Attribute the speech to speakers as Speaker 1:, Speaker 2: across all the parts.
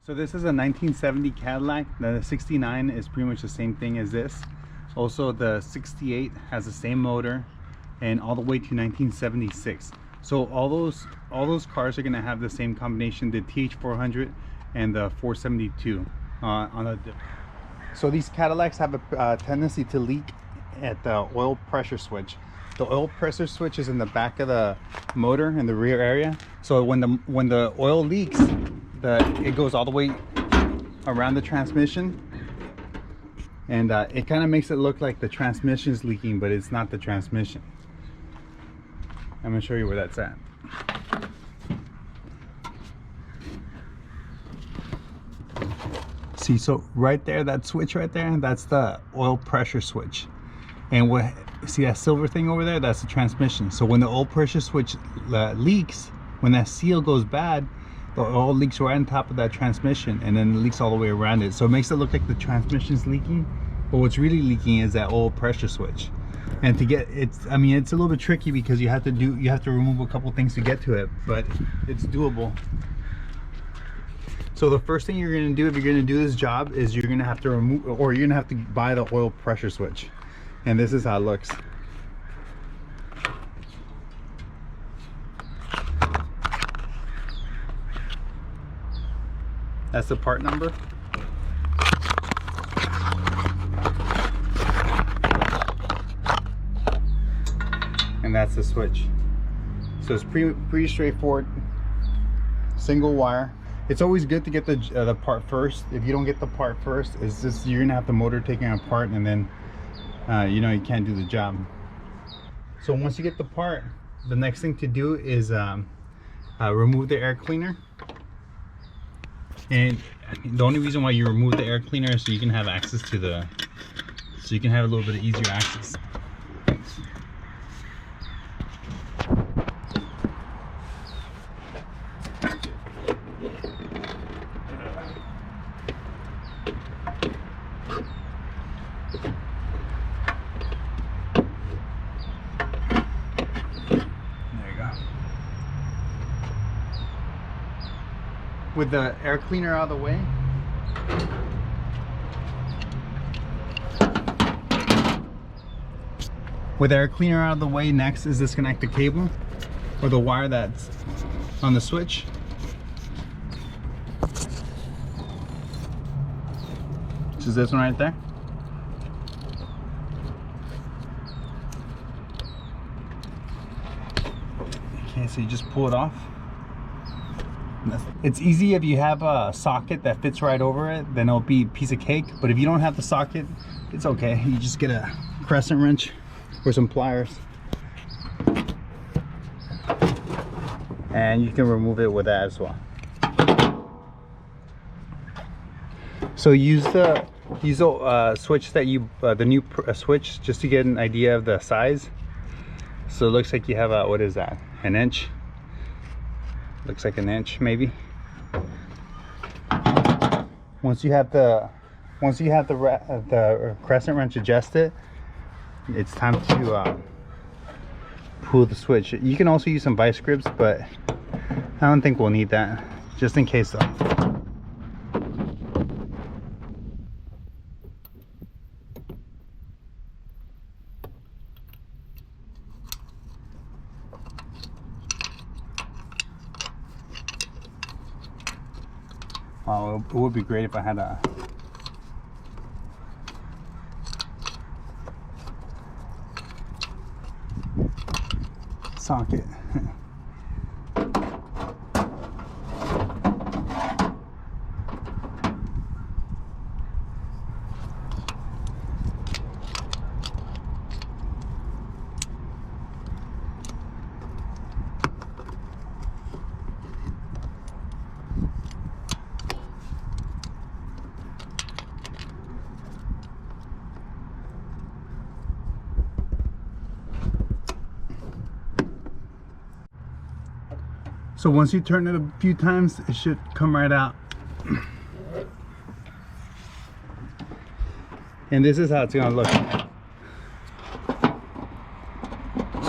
Speaker 1: So this is a 1970 Cadillac. The 69 is pretty much the same thing as this. Also the 68 has the same motor and all the way to 1976. So all those cars are going to have the same combination, the TH400 and the 472 on the. So these Cadillacs have a tendency to leak at the oil pressure switch. The oil pressure switch is in the back of the motor in the rear area. So when the oil leaks, it goes all the way around the transmission, and it kind of makes it look like the transmission is leaking, but it's not the transmission. I'm gonna show you where that's at. See, so right there, that switch right there, that's the oil pressure switch. And see that silver thing over there, that's the transmission. So when the oil pressure switch leaks, when that seal goes bad, the oil leaks right on top of that transmission, and then it leaks all the way around it. So it makes it look like the transmission's leaking, but what's really leaking is that oil pressure switch. And to get I mean, it's a little bit tricky because you have to remove a couple things to get to it, but it's doable. So the first thing you're going to do if you're going to do this job is you're going to have to remove, or you're going to have to buy the oil pressure switch. And this is how it looks. That's the part number. And that's the switch. So it's pretty straightforward. Single wire. It's always good to get the part first. If you don't get the part first, it's just you're gonna have the motor taken apart, and then you know, you can't do the job. So once you get the part, the next thing to do is remove the air cleaner. And the only reason why you remove the air cleaner is so you can have access to so you can have a little bit of easier access. With the air cleaner out of the way, next is disconnect the cable or the wire that's on the switch. Which is this one right there. Okay, so you just pull it off. It's easy if you have a socket that fits right over it, then it'll be a piece of cake. But if you don't have the socket, it's okay. You just get a crescent wrench or some pliers, and you can remove it with that as well. So use the switch that the new switch, just to get an idea of the size. So it looks like you have a, what is that, an inch? Looks like an inch maybe. Once you have the crescent wrench adjusted, it's time to pull the switch. You can also use some vice grips, but I don't think we'll need that, just in case though. Oh, it would be great if I had a socket. So once you turn it a few times, it should come right out. And this is how it's gonna look.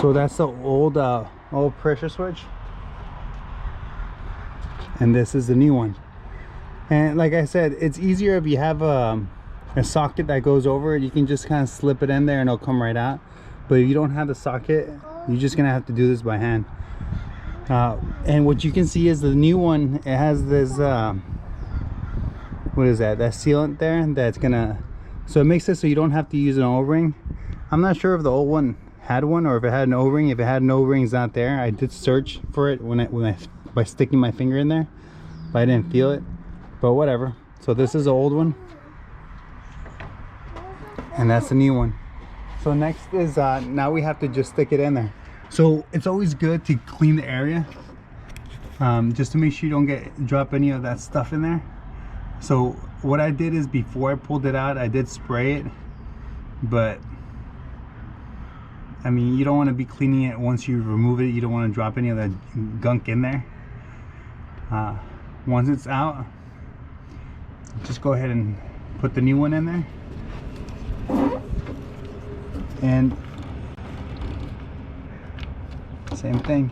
Speaker 1: So that's the old pressure switch, and this is the new one. And like I said, it's easier if you have a socket that goes over it. You can just kind of slip it in there and it'll come right out. But if you don't have the socket, you're just gonna have to do this by hand. And what you can see is the new one, it has this what is that sealant there that's gonna, so it makes it so you don't have to use an O-ring. I'm not sure if the old one had one or if it had an O-ring. If it had an O-ring, it's not there. I did search for it by sticking my finger in there, but I didn't feel it. But whatever. So this is the old one, and that's the new one. So next is now we have to just stick it in there. So it's always good to clean the area, just to make sure you don't drop any of that stuff in there. So what I did is, before I pulled it out, I did spray it, but I mean, you don't want to be cleaning it once you remove it. You don't want to drop any of that gunk in there. Once it's out, just go ahead and put the new one in there, and same thing.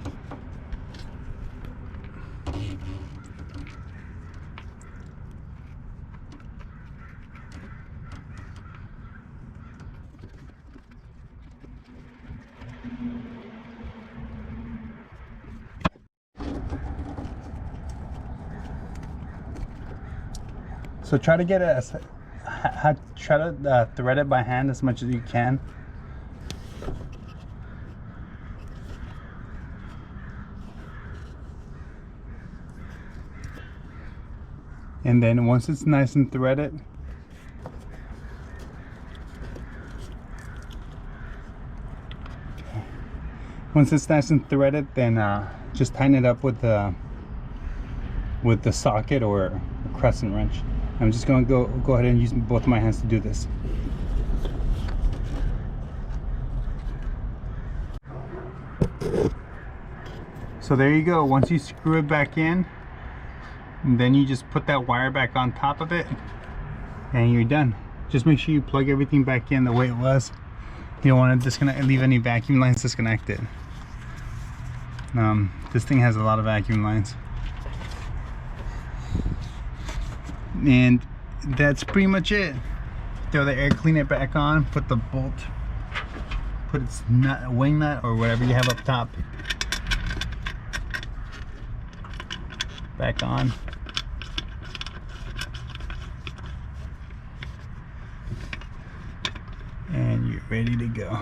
Speaker 1: So try to get it try to thread it by hand as much as you can. And then once it's nice and threaded, then just tighten it up with the socket or a crescent wrench. I'm just going to go ahead and use both of my hands to do this. So there you go. Once you screw it back in, and then you just put that wire back on top of it, and you're done. Just make sure you plug everything back in the way it was. You don't want to leave any vacuum lines disconnected. This thing has a lot of vacuum lines. And that's pretty much it. Throw the air cleaner back on, put the bolt, put its nut, wing nut, or whatever you have up top back on. And you're ready to go.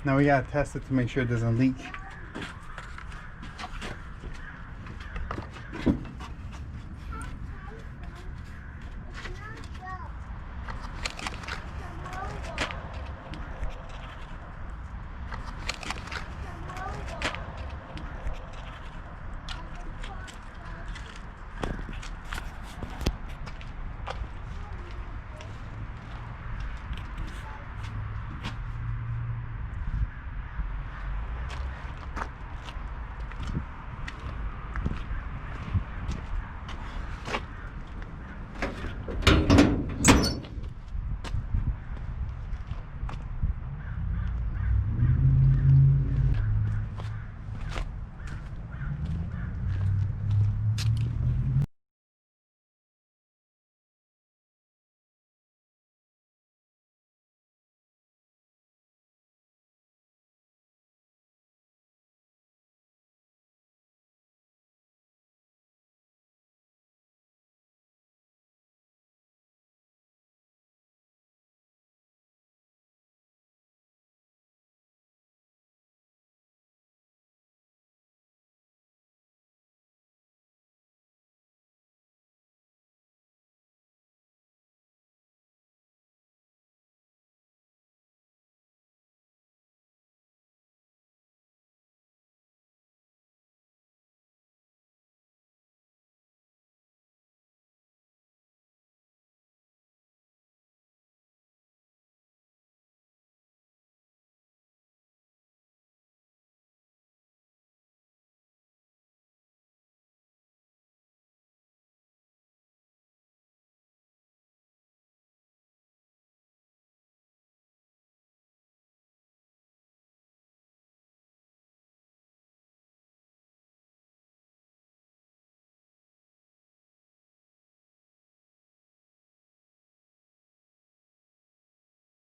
Speaker 1: Now we gotta test it to make sure it doesn't leak.